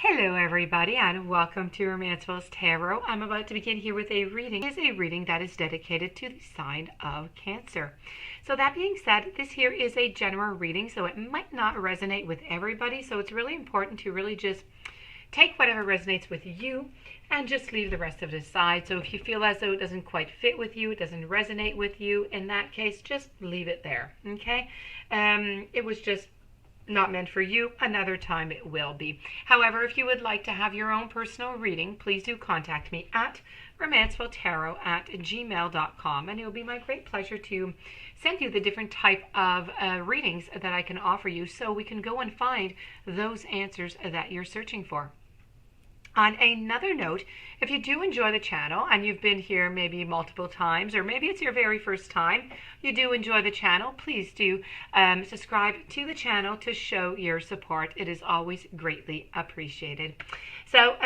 Hello everybody and welcome to Romancefull's Tarot. I'm about to begin here with a reading. It is a reading that is dedicated to the sign of Cancer. So that being said, this here is a general reading, so it might not resonate with everybody. So it's really important to really just take whatever resonates with you and just leave the rest of it aside. So if you feel as though it doesn't quite fit with you, it doesn't resonate with you, in that case, just leave it there, okay? It was just not meant for you. Another time it will be. However, if you would like to have your own personal reading, please do contact me at romancefulltarot@gmail.com, and it will be my great pleasure to send you the different type of readings that I can offer you so we can go and find those answers that you're searching for. On another note, if you do enjoy the channel and you've been here maybe multiple times, or maybe it's your very first time, you do enjoy the channel, please do subscribe to the channel to show your support. It is always greatly appreciated. So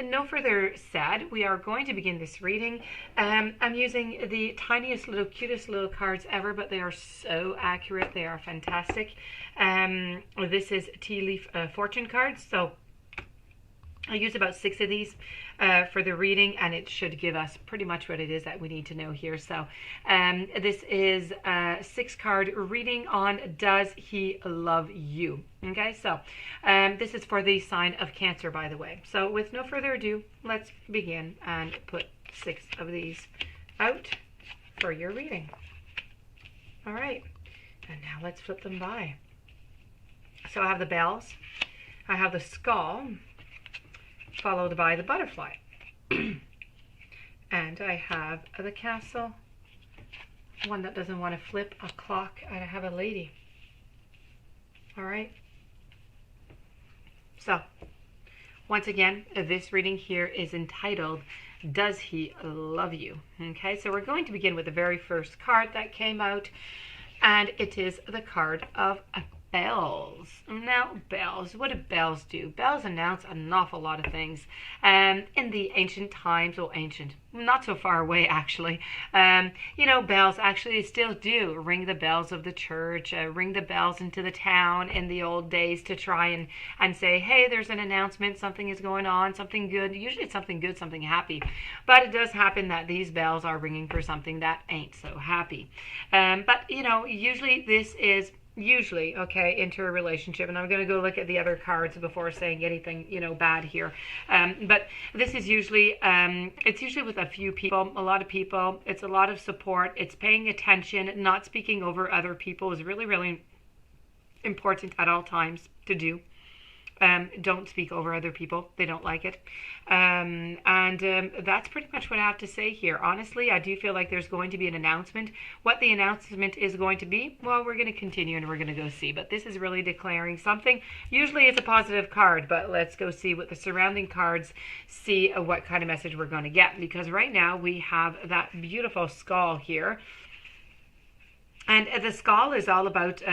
no further said, we are going to begin this reading. I'm using the tiniest little, cutest little cards ever, but they are so accurate. They are fantastic. This is tea leaf fortune cards. So I use about 6 of these for the reading, and it should give us pretty much what it is that we need to know here. So this is a 6-card reading on Does He Love You? Okay, so this is for the sign of Cancer, by the way. So with no further ado, let's begin and put 6 of these out for your reading. All right, and now let's flip them by. So I have the bells, I have the skull, followed by the butterfly, and I have the castle, one that doesn't want to flip, a clock, and I have a lady. All right, so once again, this reading here is entitled Does He Love You? Okay, so we're going to begin with the very first card that came out, and it is the card of bells. Now, bells, what do bells do? Bells announce an awful lot of things. In the ancient times, well, ancient, not so far away actually, you know, bells actually still do ring the bells of the church, ring the bells into the town in the old days to try and say, hey, there's an announcement, something is going on, something good. Usually it's something good, something happy, but it does happen that these bells are ringing for something that ain't so happy. But you know, usually this is okay, into a relationship, and I'm going to go look at the other cards before saying anything, you know, bad here. But this is usually, it's usually with a few people, a lot of people. It's a lot of support. It's paying attention, not speaking over other people is really, really important at all times to do. Don't speak over other people. They don't like it. That's pretty much what I have to say here. Honestly, I do feel like there's going to be an announcement. What the announcement is going to be, well, we're going to continue and we're going to go see. But this is really declaring something. Usually it's a positive card, but let's go see what the surrounding cards see, what kind of message we're going to get. Because right now we have that beautiful skull here. And the skull is all about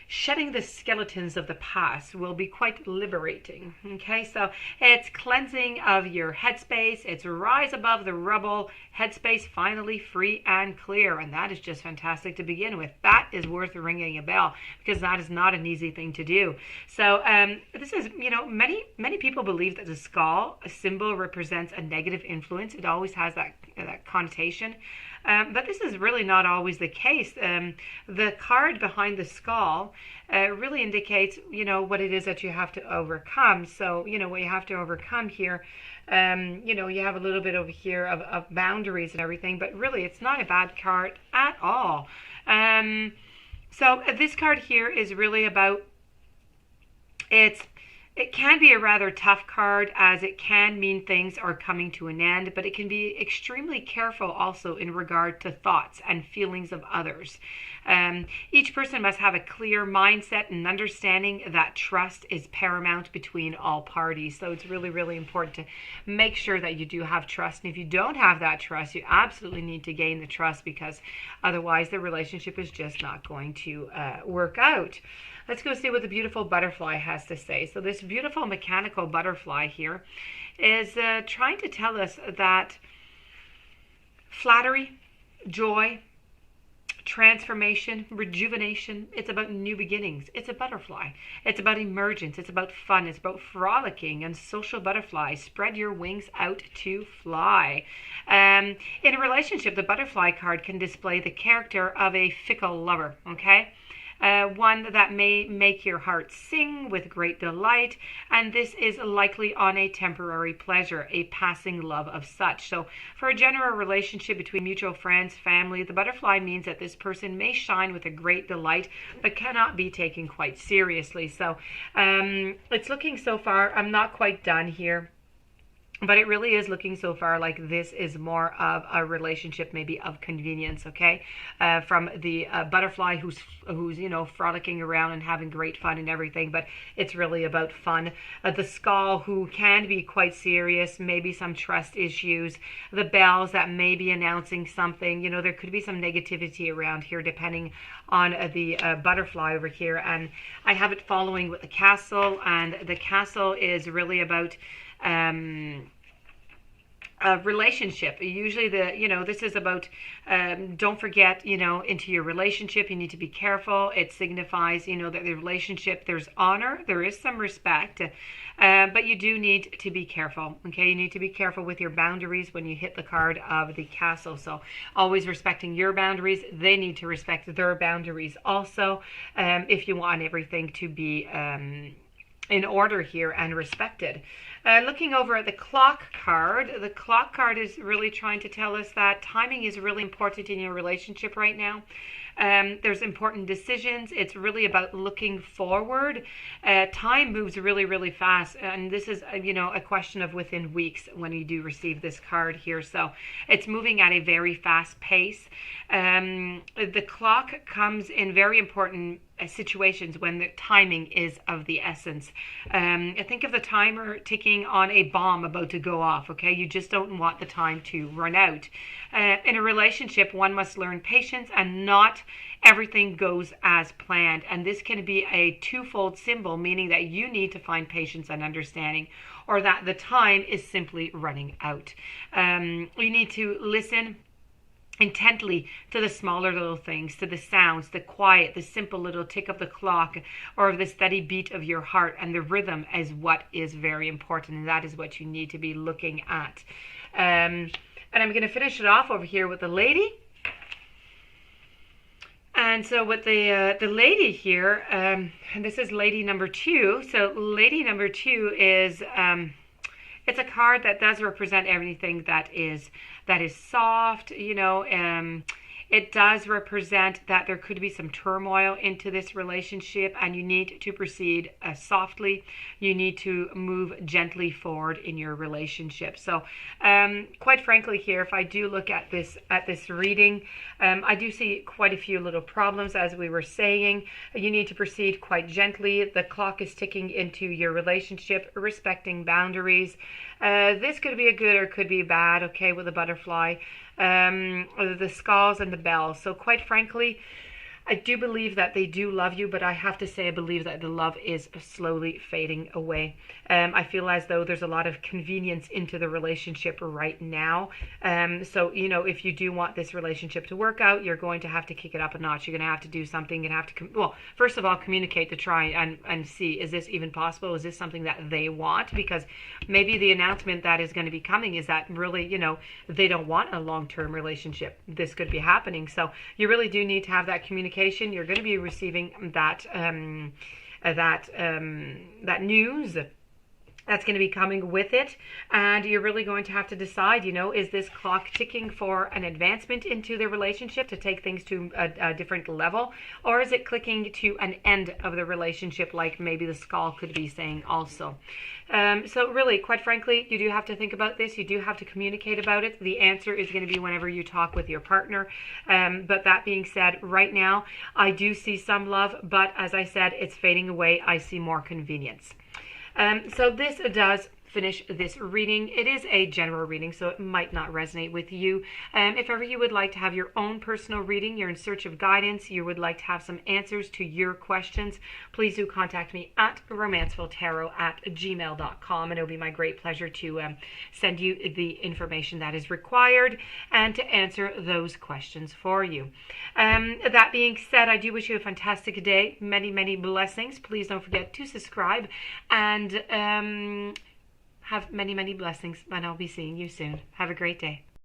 shedding the skeletons of the past. Will be quite liberating. Okay, so it's cleansing of your headspace. It's rise above the rubble, headspace finally free and clear. And that is just fantastic to begin with. That is worth ringing a bell, because that is not an easy thing to do. So this is, you know, many people believe that the skull, a symbol, represents a negative influence. It always has that connotation. But this is really not always the case. The card behind the skull really indicates, you know, what it is that you have to overcome. So, you know, what you have to overcome here, you know, you have a little bit over here of boundaries and everything, but really it's not a bad card at all. So this card here is really about, it can be a rather tough card, as it can mean things are coming to an end, but it can be extremely careful also in regard to thoughts and feelings of others. Each person must have a clear mindset and understanding that trust is paramount between all parties. So it's really, really important to make sure that you do have trust. And if you don't have that trust, you absolutely need to gain the trust, because otherwise the relationship is just not going to work out. Let's go see what the beautiful butterfly has to say. So this beautiful mechanical butterfly here is trying to tell us that flattery, joy, transformation, rejuvenation. It's about new beginnings. It's a butterfly. It's about emergence. It's about fun. It's about frolicking and social butterflies. Spread your wings out to fly. In a relationship, the butterfly card can display the character of a fickle lover, okay? One that may make your heart sing with great delight, and this is likely on a temporary pleasure, a passing love of such. So for a general relationship between mutual friends, family, the butterfly means that this person may shine with a great delight, but cannot be taken quite seriously. So it's looking so far, I'm not quite done here. But it really is looking so far like this is more of a relationship, maybe of convenience, okay? From the butterfly who's frolicking around and having great fun and everything, but it's really about fun. The skull, who can be quite serious, maybe some trust issues. The bells, that may be announcing something. There could be some negativity around here depending on the butterfly over here. And I have it following with the castle, and the castle is really about a relationship. Usually this is about, don't forget, into your relationship, you need to be careful. It signifies, that the relationship, there's honor, there is some respect, but you do need to be careful, okay? You need to be careful with your boundaries when you hit the card of the castle. So always respecting your boundaries. They need to respect their boundaries also, if you want everything to be in order here and respected. Looking over at the clock card, the clock card is really trying to tell us that timing is really important in your relationship right now. There's important decisions. It's really about looking forward. Time moves really, really fast. And this is, a question of within weeks when you do receive this card here. So it's moving at a very fast pace. The clock comes in very important situations when the timing is of the essence. I think of the timer ticking on a bomb about to go off, okay? You just don't want the time to run out. In a relationship, one must learn patience, and not everything goes as planned. And this can be a twofold symbol, meaning that you need to find patience and understanding, or that the time is simply running out. You need to listen intently to the smaller little things, to the sounds, the quiet, the simple little tick of the clock, or the steady beat of your heart. And the rhythm is what is very important, and that is what you need to be looking at. And I'm going to finish it off over here with the lady. And so with the lady here, and this is lady number 2. So lady number 2 is it's a card that does represent everything that is soft, It does represent that there could be some turmoil into this relationship, and you need to proceed softly. You need to move gently forward in your relationship. So quite frankly here, if I do look at this reading, I do see quite a few little problems. As we were saying, you need to proceed quite gently. The clock is ticking into your relationship, respecting boundaries. This could be a good or could be bad, okay, with a butterfly. The skulls and the bells. So quite frankly, I do believe that they do love you, but I have to say I believe that the love is slowly fading away. I feel as though there's a lot of convenience into the relationship right now. So, if you do want this relationship to work out, you're going to have to kick it up a notch. You're going to have to do something. You're going to have to, first of all, communicate to try and see, is this even possible? Is this something that they want? Because maybe the announcement that is going to be coming is that really, they don't want a long-term relationship. This could be happening. So you really do need to have that communication. You're going to be receiving that news that's going to be coming with it, and you're really going to have to decide, is this clock ticking for an advancement into the relationship to take things to a different level, or is it clicking to an end of the relationship, like maybe the skull could be saying also. So really, quite frankly, you do have to think about this. You do have to communicate about it. The answer is going to be whenever you talk with your partner. But that being said, right now, I do see some love, but as I said, it's fading away. I see more convenience. So this does finish this reading. It is a general reading, so it might not resonate with you. If ever you would like to have your own personal reading, you're in search of guidance, you would like to have some answers to your questions, please do contact me at romancefulltarot@gmail.com, and it'll be my great pleasure to send you the information that is required and to answer those questions for you. That being said, I do wish you a fantastic day. Many, many blessings. Please don't forget to subscribe and have many, many blessings, and I'll be seeing you soon. Have a great day.